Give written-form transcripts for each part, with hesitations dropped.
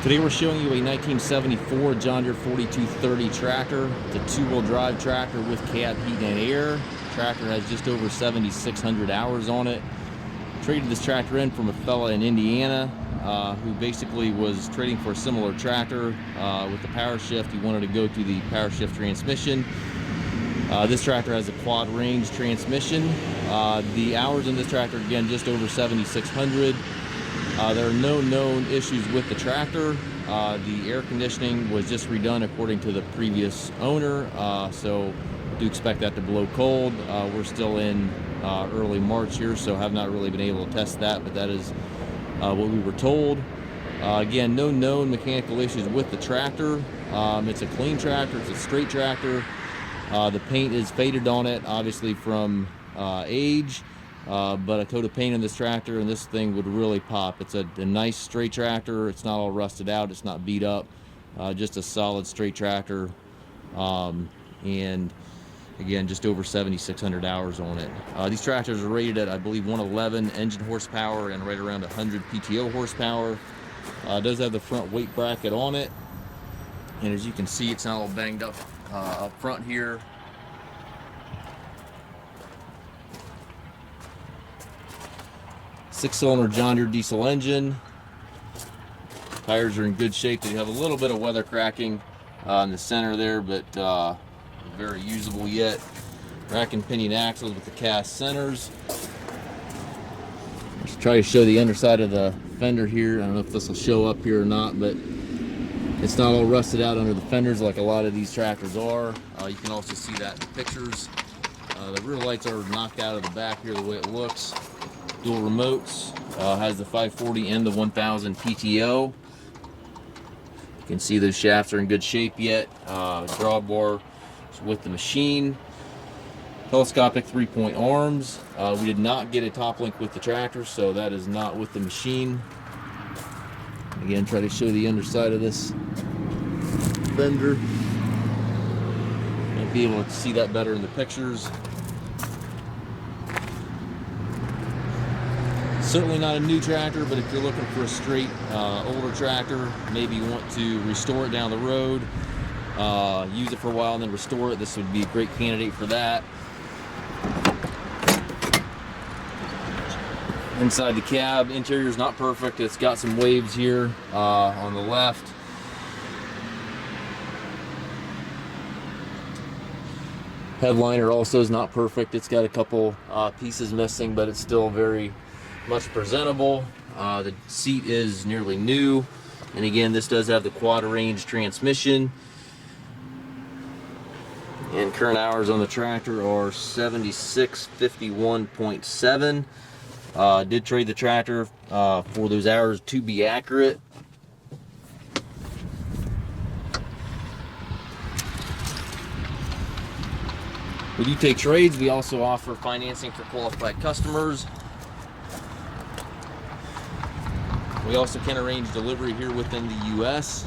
Today we're showing you a 1974 John Deere 4230 tractor. It's a two-wheel drive tractor with cab heat and air. The tractor has just over 7,600 hours on it. Traded this tractor in from a fella in Indiana who basically was trading for a similar tractor with the power shift. He wanted to go to the power shift transmission. This tractor has a quad range transmission. The hours in this tractor, again, just over 7,600. There are no known issues with the tractor. The air conditioning was just redone according to the previous owner, so do expect that to blow cold. We're still in early March here, so have not really been able to test that, but that is what we were told. Again, no known mechanical issues with the tractor. It's a clean tractor, it's a straight tractor. The paint is faded on it, obviously from age. But a coat of paint in this tractor and this thing would really pop. It's a nice straight tractor. It's not all rusted out. It's not beat up. Just a solid straight tractor. And again, just over 7,600 hours on it. These tractors are rated at, I believe, 111 engine horsepower and right around 100 PTO horsepower. It does have the front weight bracket on it. And as you can see, it's not all banged up up front here. Six-cylinder John Deere diesel engine. Tires are in good shape. They have a little bit of weather cracking in the center there, but very usable yet. Rack and pinion axles with the cast centers. Let's try to show the underside of the fender here. I don't know if this will show up here or not, but it's not all rusted out under the fenders like a lot of these tractors are. You can also see that in the pictures. The rear lights are knocked out of the back here the way it looks. Dual remotes, has the 540 and the 1000 PTO. You can see those shafts are in good shape yet. Drawbar is with the machine. Telescopic 3-point arms. We did not get a top link with the tractor, so that is not with the machine. Again, try to show the underside of this fender. Might be able to see that better in the pictures. Certainly not a new tractor, but if you're looking for a straight older tractor, maybe you want to restore it down the road, use it for a while and then restore it, this would be a great candidate for that. Inside the cab, interior is not perfect. It's got some waves here on the left. Headliner also is not perfect. It's got a couple pieces missing, but it's still very much presentable. The seat is nearly new, and again, this does have the quad range transmission. And current hours on the tractor are 7651.7. Did trade the tractor for those hours to be accurate. We do take trades. We also offer financing for qualified customers. We also can arrange delivery here within the U.S.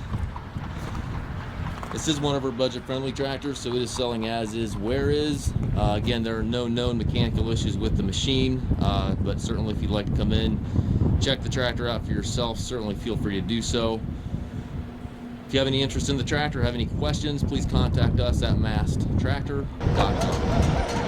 This is one of our budget-friendly tractors, so it is selling as is, where is. Again, there are no known mechanical issues with the machine, but certainly if you'd like to come in, check the tractor out for yourself, certainly feel free to do so. If you have any interest in the tractor, have any questions, please contact us at masttractor.com.